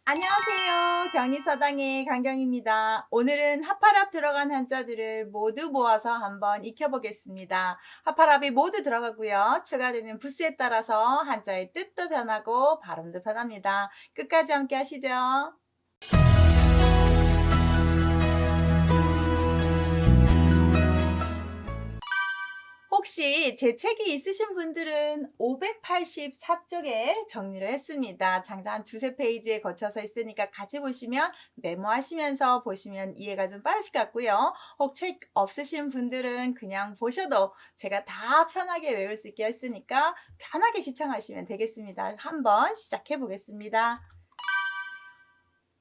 안녕하세요. 경희서당의 강경입니다. 오늘은 하파랍 들어간 한자들을 모두 모아서 한번 익혀보겠습니다. 하파랍이 모두 들어가고요. 추가되는 부수에 따라서 한자의 뜻도 변하고 발음도 변합니다. 끝까지 함께 하시죠. 혹시 제 책이 있으신 분들은 584쪽에 정리를 했습니다. 장장 한 두세 페이지에 거쳐서 있으니까 같이 보시면 메모하시면서 보시면 이해가 좀 빠르실 것 같고요. 혹 책 없으신 분들은 그냥 보셔도 제가 다 편하게 외울 수 있게 했으니까 편하게 시청하시면 되겠습니다. 한번 시작해 보겠습니다.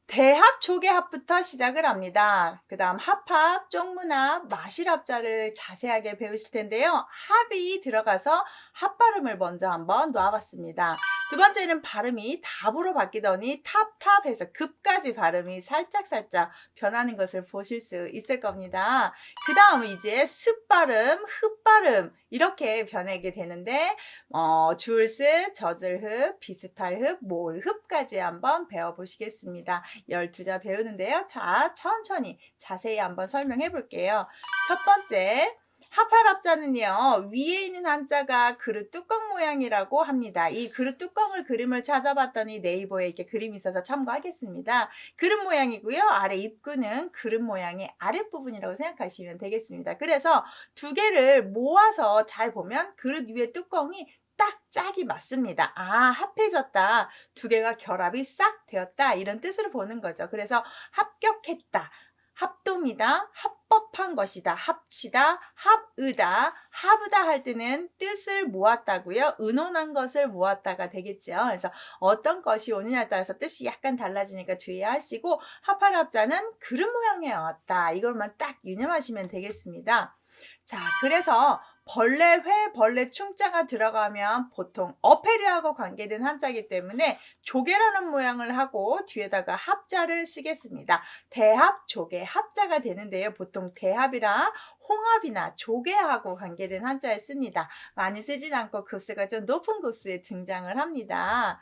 대합, 조개합부터 시작을 합니다. 그 다음 합합, 쪽문합, 마실합자를 자세하게 배우실 텐데요. 합이 들어가서 합발음을 먼저 한번 놓아봤습니다. 두 번째는 발음이 답으로 바뀌더니 탑탑해서 급까지 발음이 살짝살짝 변하는 것을 보실 수 있을 겁니다. 그 다음 이제 습발음, 흡발음 이렇게 변하게 되는데 줄스, 젖을흡, 비슷할흡, 몰흡까지 한번 배워보시겠습니다. 12자 배우는데요. 자, 천천히 자세히 한번 설명해 볼게요. 첫 번째, 하팔합자는요, 위에 있는 한자가 그릇 뚜껑 모양이라고 합니다. 이 그릇 뚜껑을 그림을 찾아봤더니 네이버에 이렇게 그림이 있어서 참고하겠습니다. 그릇 모양이고요. 아래 입구는 그릇 모양의 아랫부분이라고 생각하시면 되겠습니다. 그래서 두 개를 모아서 잘 보면 그릇 위에 뚜껑이 딱 짝이 맞습니다. 아, 합해졌다. 두 개가 결합이 싹 되었다. 이런 뜻을 보는 거죠. 그래서 합격했다. 합동이다, 합법한 것이다, 합치다, 합의다, 합의다 할 때는 뜻을 모았다고요. 의논한 것을 모았다가 되겠죠. 그래서 어떤 것이 오느냐에 따라서 뜻이 약간 달라지니까 주의하시고 합할합자는 그릇 모양에 왔다. 이걸만 딱 유념하시면 되겠습니다. 자, 그래서 벌레, 회, 벌레, 충자가 들어가면 보통 어패류하고 관계된 한자이기 때문에 조개라는 모양을 하고 뒤에다가 합자를 쓰겠습니다. 대합, 조개, 합자가 되는데요. 보통 대합이나 홍합이나 조개하고 관계된 한자에 씁니다. 많이 쓰진 않고 급수가 좀 높은 급수에 등장을 합니다.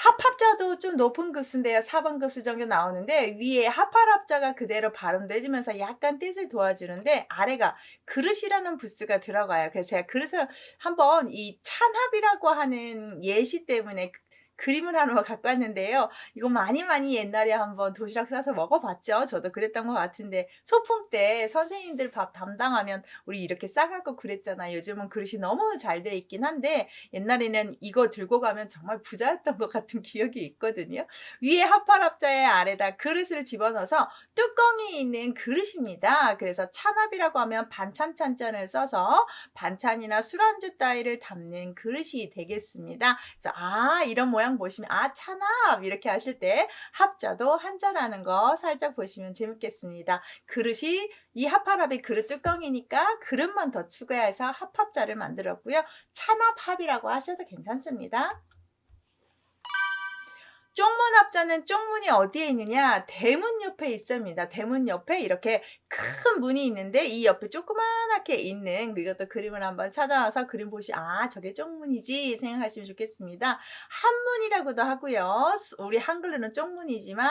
합합자도 좀 높은 급수인데요. 4번 급수 정도 나오는데 위에 합할합자가 그대로 발음돼주면서 약간 뜻을 도와주는데 아래가 그릇이라는 부수가 들어가요. 그래서 제가 그릇을 한번 이 찬합이라고 하는 예시 때문에 그림을 하나 갖고 왔는데요. 이거 많이 옛날에 한번 도시락 싸서 먹어봤죠. 저도 그랬던 것 같은데 소풍 때 선생님들 밥 담당하면 우리 이렇게 싸갖고 그랬잖아요. 요즘은 그릇이 너무 잘 돼 있긴 한데 옛날에는 이거 들고 가면 정말 부자였던 것 같은 기억이 있거든요. 위에 합할합자의 아래다 그릇을 집어넣어서 뚜껑이 있는 그릇입니다. 그래서 찬합이라고 하면 반찬 찬잔을 써서 반찬이나 술안주 따위를 담는 그릇이 되겠습니다. 그래서 이런 모양 보시면 찬합 이렇게 하실 때 합자도 한자라는 거 살짝 보시면 재밌겠습니다. 그릇이 이 합할합이 그릇 뚜껑이니까 그릇만 더 추가해서 합합자를 만들었고요. 찬합합이라고 하셔도 괜찮습니다. 쪽문합자는 쪽문이 어디에 있느냐? 대문 옆에 있습니다. 대문 옆에 이렇게 큰 문이 있는데 이 옆에 조그만하게 있는 이것도 그림을 한번 찾아와서 그림 보시 저게 쪽문이지 생각하시면 좋겠습니다. 한문이라고도 하고요. 우리 한글로는 쪽문이지만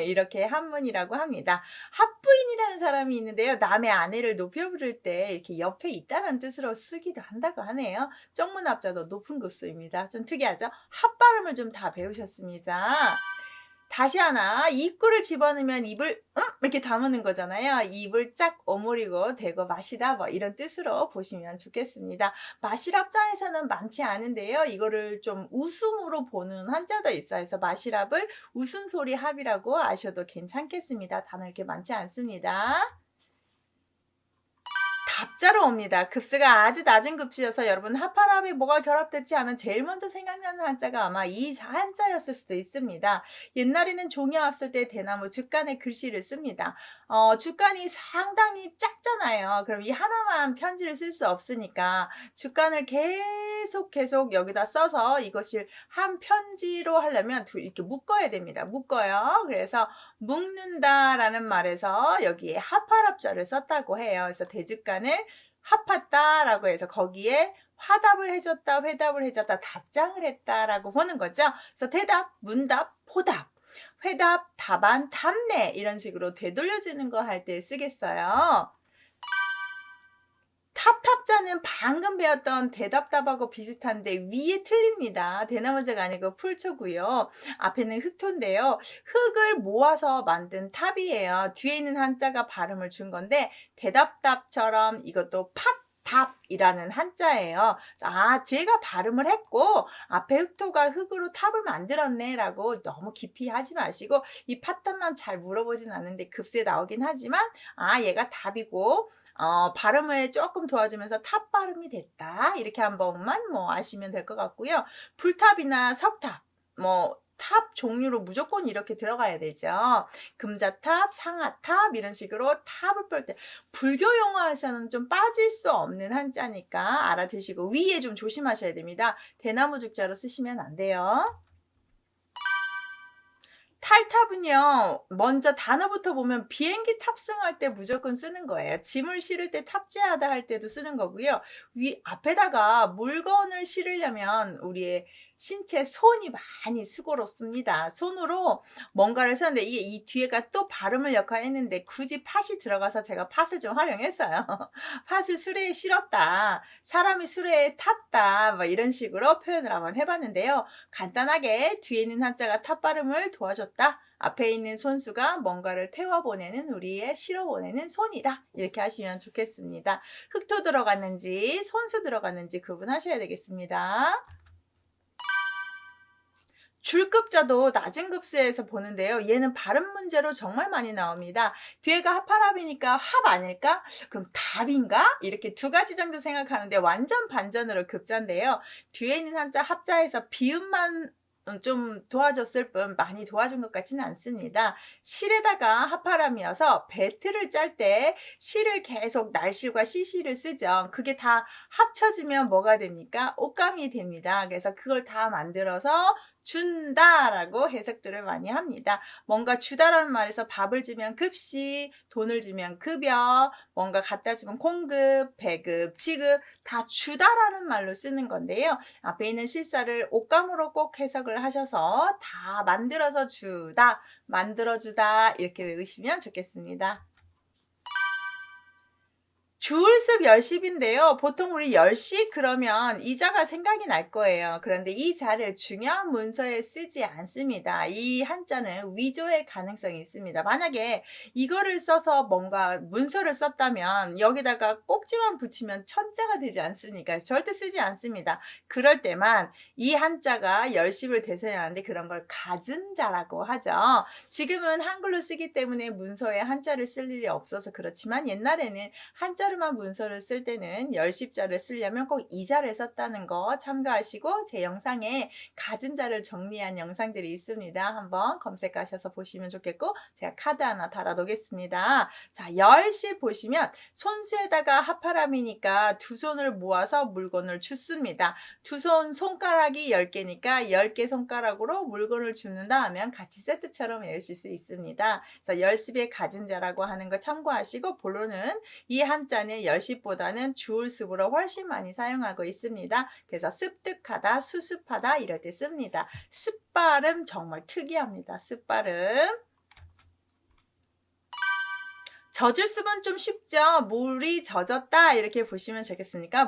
이렇게 한문이라고 합니다. 합부인이라는 사람이 있는데요. 남의 아내를 높여 부를 때 이렇게 옆에 있다는 뜻으로 쓰기도 한다고 하네요. 쪽문합자도 높은 급수입니다. 좀 특이하죠? 합발음을 좀 다 배우셨습니다. 다시 하나 입구를 집어넣으면 입을 이렇게 다무는 거잖아요. 입을 쫙 오므리고 대고 마시다 뭐 이런 뜻으로 보시면 좋겠습니다. 마실합자에서는 많지 않은데요. 이거를 좀 웃음으로 보는 한자도 있어요. 그래서 마실합을 웃음소리 합이라고 아셔도 괜찮겠습니다. 단어 이렇게 많지 않습니다. 답자로 옵니다. 급수가 아주 낮은 급수여서 여러분 합할합이 뭐가 결합됐지 하면 제일 먼저 생각나는 한자가 아마 이 한자였을 수도 있습니다. 옛날에는 종이와 쓸 때 대나무 죽간에 글씨를 씁니다. 죽간이 상당히 작잖아요. 그럼 이 하나만 편지를 쓸 수 없으니까 죽간을 계속 여기다 써서 이것을 한 편지로 하려면 이렇게 묶어야 됩니다. 묶어요. 그래서 묶는다라는 말에서 여기에 합할합자를 썼다고 해요. 그래서 대죽간을 합했다라고 해서 거기에 화답을 해줬다, 회답을 해줬다, 답장을 했다라고 보는 거죠. 그래서 대답, 문답, 보답, 회답, 답안, 답례 이런 식으로 되돌려주는 거 할 때 쓰겠어요. 탑탑자는 방금 배웠던 대답답하고 비슷한데 위에 틀립니다. 대나무자가 아니고 풀초고요. 앞에는 흑토인데요. 흙을 모아서 만든 탑이에요. 뒤에 있는 한자가 발음을 준 건데 대답답처럼 이것도 팍답이라는 한자예요. 뒤에가 발음을 했고 앞에 흑토가 흙으로 탑을 만들었네 라고 너무 깊이 하지 마시고 이 팥답만 잘 물어보진 않는데 급수에 나오긴 하지만 얘가 답이고 발음을 조금 도와주면서 탑 발음이 됐다. 이렇게 한 번만 아시면 될 것 같고요. 불탑이나 석탑, 탑 종류로 무조건 이렇게 들어가야 되죠. 금자탑, 상아탑 이런 식으로 탑을 뺄 때 불교 용어에서는 좀 빠질 수 없는 한자니까 알아두시고 위에 좀 조심하셔야 됩니다. 대나무 죽자로 쓰시면 안 돼요. 탈탑은요, 먼저 단어부터 보면 비행기 탑승할 때 무조건 쓰는 거예요. 짐을 실을 때 탑재하다 할 때도 쓰는 거고요. 앞에다가 물건을 실으려면 우리의 신체 손이 많이 수고롭습니다. 손으로 뭔가를 쓰는데 이게 이 뒤에가 또 발음을 역할했는데 굳이 팥이 들어가서 제가 팥을 좀 활용했어요. 팥을 수레에 실었다. 사람이 수레에 탔다. 이런 식으로 표현을 한번 해봤는데요. 간단하게 뒤에 있는 한자가 탑 발음을 도와줬다. 앞에 있는 손수가 뭔가를 태워보내는 우리의 실어보내는 손이다. 이렇게 하시면 좋겠습니다. 흑토 들어갔는지 손수 들어갔는지 구분하셔야 되겠습니다. 줄급자도 낮은 급수에서 보는데요. 얘는 발음 문제로 정말 많이 나옵니다. 뒤에가 합합이니까 합 아닐까? 그럼 답인가? 이렇게 두 가지 정도 생각하는데 완전 반전으로 급자인데요. 뒤에 있는 한자 합자에서 비음만 좀 도와줬을 뿐 많이 도와준 것 같지는 않습니다. 실에다가 합파람이어서 배틀을 짤 때 실을 계속 날실과 시실을 쓰죠. 그게 다 합쳐지면 뭐가 됩니까? 옷감이 됩니다. 그래서 그걸 다 만들어서 준다라고 해석들을 많이 합니다. 뭔가 주다라는 말에서 밥을 주면 급식, 돈을 주면 급여, 뭔가 갖다 주면 공급, 배급, 지급 다 주다라는 말로 쓰는 건데요. 앞에 있는 실사를 옷감으로 꼭 해석을 하셔서 다 만들어서 주다, 만들어주다 이렇게 외우시면 좋겠습니다. 주울습 열십인데요. 보통 우리 열십 그러면 이자가 생각이 날 거예요. 그런데 이 자를 중요한 문서에 쓰지 않습니다. 이 한자는 위조의 가능성이 있습니다. 만약에 이거를 써서 뭔가 문서를 썼다면 여기다가 꼭지만 붙이면 천자가 되지 않습니까? 절대 쓰지 않습니다. 그럴 때만 이 한자가 열십을 대신하는데 그런 걸 갖은 자라고 하죠. 지금은 한글로 쓰기 때문에 문서에 한자를 쓸 일이 없어서 그렇지만 옛날에는 한자로만 문서를 쓸 때는 열십자를 쓰려면 꼭 이자를 썼다는 거 참고하시고 제 영상에 갖은 자를 정리한 영상들이 있습니다. 한번 검색하셔서 보시면 좋겠고 제가 카드 하나 달아 놓겠습니다. 자, 열십 보시면 손수에다가 합파람이니까 두 손을 모아서 물건을 줍습니다. 두 손 손가락이 10개니까 10개 손가락으로 물건을 줍는다 하면 같이 세트처럼 외우실 수 있습니다. 그래서 열십의 갖은 자라고 하는 거 참고하시고 본론은 이 한자는 열십보다는 주울습으로 훨씬 많이 사용하고 있습니다. 그래서 습득하다, 수습하다 이럴 때 씁니다. 습발음 정말 특이합니다. 습발음. 젖을 쓰면 좀 쉽죠. 물이 젖었다 이렇게 보시면 좋겠으니까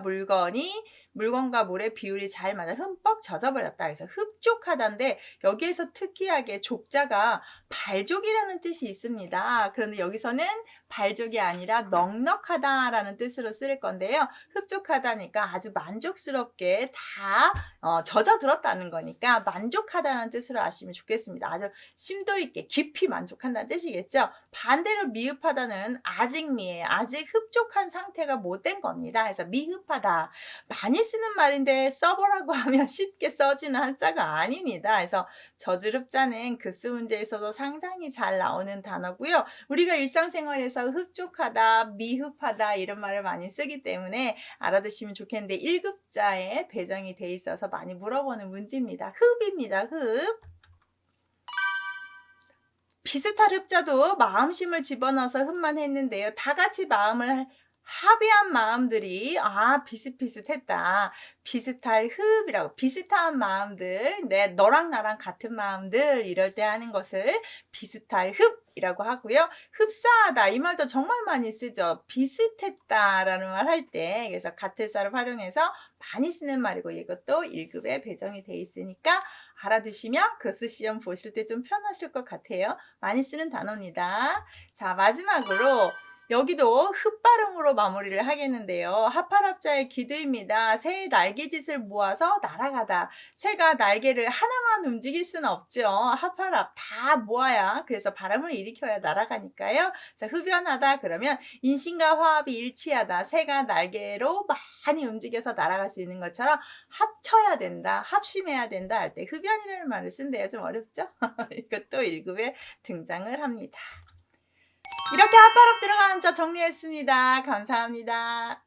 물건과 물의 비율이 잘 맞아 흠뻑 젖어버렸다. 그래서 흡족하다인데 여기에서 특이하게 족자가 발족이라는 뜻이 있습니다. 그런데 여기서는 발족이 아니라 넉넉하다라는 뜻으로 쓸 건데요. 흡족하다니까 아주 만족스럽게 다 젖어들었다는 거니까 만족하다는 뜻으로 아시면 좋겠습니다. 아주 심도 있게 깊이 만족한다는 뜻이겠죠. 반대로 미흡하다는 아직 미에 아직 흡족한 상태가 못 된 겁니다. 그래서 미흡하다. 많이 쓰는 말인데 써보라고 하면 쉽게 써지는 한자가 아닙니다. 그래서 저주릅자는 급수 문제에서도 상당히 잘 나오는 단어고요. 우리가 일상생활에서 흡족하다, 미흡하다 이런 말을 많이 쓰기 때문에 알아두시면 좋겠는데 1급자에 배정이 돼 있어서 많이 물어보는 문제입니다. 흡입니다. 흡. 비슷한 흡자도 마음심을 집어넣어서 흡만 했는데요. 다 같이 마음을 합의한 마음들이 비슷비슷했다. 비슷할 흡이라고 비슷한 마음들, 너랑 나랑 같은 마음들 이럴 때 하는 것을 비슷할 흡이라고 하고요. 흡사하다 이 말도 정말 많이 쓰죠. 비슷했다라는 말 할 때 그래서 같을사를 활용해서 많이 쓰는 말이고 이것도 1급에 배정이 돼 있으니까 알아두시면 급수 시험 보실 때 좀 편하실 것 같아요. 많이 쓰는 단어입니다. 자, 마지막으로 여기도 흡 발음으로 마무리를 하겠는데요. 하팔합자의 기도입니다. 새의 날개짓을 모아서 날아가다. 새가 날개를 하나만 움직일 수는 없죠. 하팔합 다 모아야 그래서 바람을 일으켜야 날아가니까요. 그래서 흡연하다 그러면 인신과 화합이 일치하다. 새가 날개로 많이 움직여서 날아갈 수 있는 것처럼 합쳐야 된다. 합심해야 된다 할 때 흡연이라는 말을 쓴대요. 좀 어렵죠? 이것도 1급에 등장을 합니다. 이렇게 핫바람 들어가는 자 정리했습니다. 감사합니다.